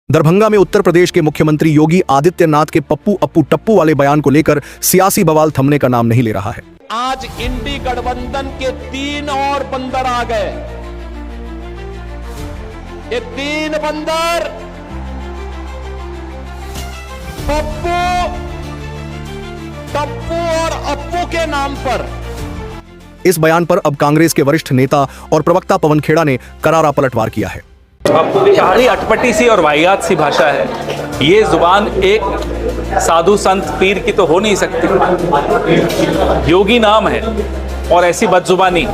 दरभंगा में उत्तर प्रदेश के मुख्यमंत्री योगी आदित्यनाथ के पप्पू अप्पू टप्पू वाले बयान को लेकर सियासी बवाल थमने का नाम नहीं ले रहा है। आज इंडी गठबंधन के 3 और बंदर आ गए। ये 3 बंदर पप्पू, टप्पू और अप्पू के नाम पर। इस बयान पर अब कांग्रेस के वरिष्ठ नेता और प्रवक्ता पवन खेड़ा ने करारा पलटवार किया है। बड़ी अटपटी सी और वाहियात सी भाषा है। ये जुबान एक साधु संत पीर की तो हो नहीं सकती। योगी नाम है और ऐसी बदजुबानी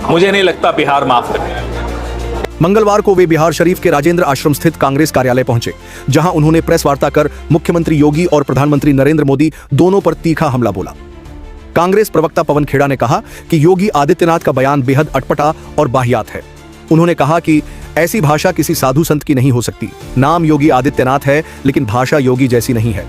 मुझे नहीं लगता बिहार माफ करे। मंगलवार को वे बिहार शरीफ के राजेंद्र आश्रम स्थित कांग्रेस कार्यालय पहुंचे, जहां उन्होंने प्रेस वार्ता कर मुख्यमंत्री योगी और प्रधानमंत्री नरेंद्र मोदी दोनों पर तीखा हमला बोला। कांग्रेस प्रवक्ता पवन खेड़ा ने कहा कि योगी आदित्यनाथ का बयान बेहद अटपटा और वाहियात है। उन्होंने कहा कि ऐसी भाषा किसी साधु संत की नहीं हो सकती। नाम योगी आदित्यनाथ है, लेकिन भाषा योगी जैसी नहीं है।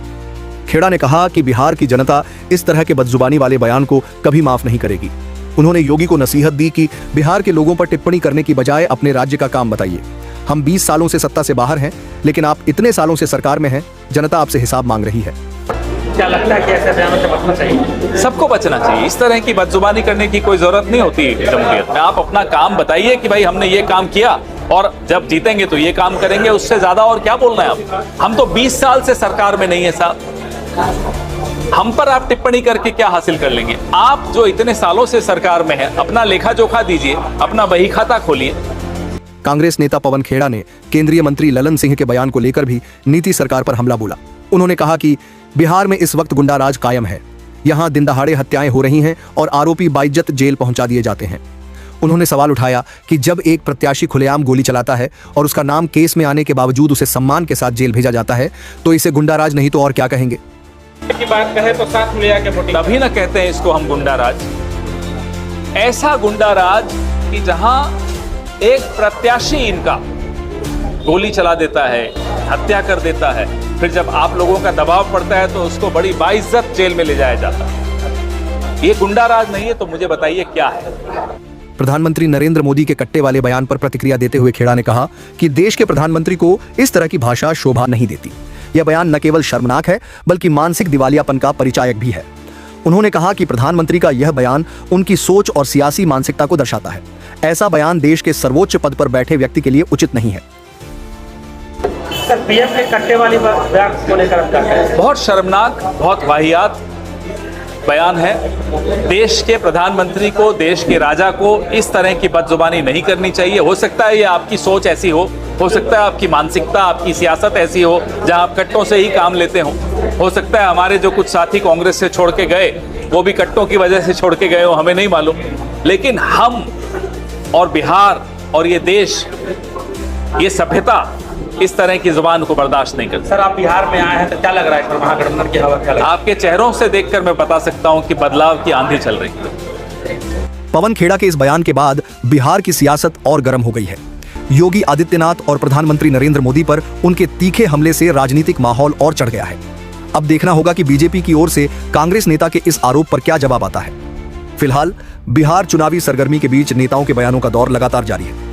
खेड़ा ने कहा कि बिहार की जनता इस तरह के बदजुबानी वाले बयान को कभी माफ नहीं करेगी। उन्होंने योगी को नसीहत दी कि बिहार के लोगों पर टिप्पणी करने की बजाय अपने राज्य का काम बताइए। हम 20 सालों से सत्ता से बाहर हैं, लेकिन आप इतने सालों से सरकार में हैं। जनता आपसे हिसाब मांग रही है। क्या लगता है कि ऐसे बयानों से बचना चाहिए? सबको बचना चाहिए। इस तरह की बदजुबानी करने की कोई जरूरत नहीं होती जमहूरियत में। आप अपना काम बताइए कि भाई हमने ये काम किया और जब जीतेंगे तो ये काम करेंगे। उससे ज्यादा और क्या बोलना है आप? हम तो 20 साल से सरकार में नहीं है साहब। हम पर आप टिप्पणी करके क्या हासिल कर लेंगे? आप जो इतने सालों से सरकार में है, अपना लेखा जोखा दीजिए, अपना बही खाता खोलिए। कांग्रेस नेता पवन खेड़ा ने केंद्रीय मंत्री ललन सिंह के बयान को लेकर भी नीति सरकार पर हमला बोला। उन्होंने कहा कि बिहार में इस वक्त गुंडाराज कायम है। यहां दिन दहाड़े हत्याएं हो रही हैं और आरोपी बाइज्जत जेल पहुंचा दिए जाते हैं। उन्होंने सवाल उठाया कि जब एक प्रत्याशी खुलेआम गोली चलाता है और उसका नाम केस में आने के बावजूद उसे सम्मान के साथ जेल भेजा जाता है, तो इसे गुंडाराज नहीं तो और क्या कहेंगे? की बात कहे तो साथ ले आके वोटिंग तभी ना कहते हैं इसको हम गुंडाराज। ऐसा गुंडाराज कि जहां एक प्रत्याशी इनका गोली चला देता है, हत्या कर देता है, फिर जब आप लोगों का दबाव पड़ता है तो उसको बड़ी बाइज्जत जेल में ले जाया जाता है। ये गुंडाराज नहीं है तो मुझे बताइए क्या है? प्रधानमंत्री नरेंद्र मोदी के कट्टे वाले बयान पर प्रतिक्रिया देते हुए खेड़ा ने कहा कि देश के प्रधानमंत्री को इस तरह की भाषा शोभा नहीं देती। यह बयान न केवल शर्मनाक है, बल्कि मानसिक दिवालियापन का परिचायक भी है। उन्होंने कहा कि प्रधानमंत्री का यह बयान उनकी सोच और सियासी मानसिकता को दर्शाता है। ऐसा बयान देश के सर्वोच्च पद पर बैठे व्यक्ति के लिए उचित नहीं है। सर, पीएम के कट्टे वाली बयान को लेकर आप क्या कहें? बहुत शर्मनाक, बहुत वाहियात बयान है। देश के प्रधानमंत्री को, देश के राजा को इस तरह की बदजुबानी नहीं करनी चाहिए। हो सकता है ये आपकी सोच ऐसी हो सकता है आपकी मानसिकता, आपकी सियासत ऐसी हो जहां आप कट्टों से ही काम लेते हो सकता है हमारे जो कुछ साथी कांग्रेस से छोड़ के गए वो भी कट्टों की वजह से छोड़ के गए हो, हमें नहीं मालूम। लेकिन हम और बिहार और ये देश, ये सभ्यता इस तरह की जुबान को बर्दाश्त नहीं करती। सर, आप बिहार में आए हैं तो क्या लग रहा है? महागठबंधन की हवा क्या लग रहा है? आपके चेहरों से देखकर मैं बता सकता हूं कि बदलाव की आंधी चल रही है। पवन खेड़ा के इस बयान के बाद बिहार की सियासत और गर्म हो गई है। योगी आदित्यनाथ और प्रधानमंत्री नरेंद्र मोदी पर उनके तीखे हमले से राजनीतिक माहौल और चढ़ गया है। अब देखना होगा कि बीजेपी की ओर से कांग्रेस नेता के इस आरोप पर क्या जवाब आता है। फिलहाल बिहार चुनावी सरगर्मी के बीच नेताओं के बयानों का दौर लगातार जारी है।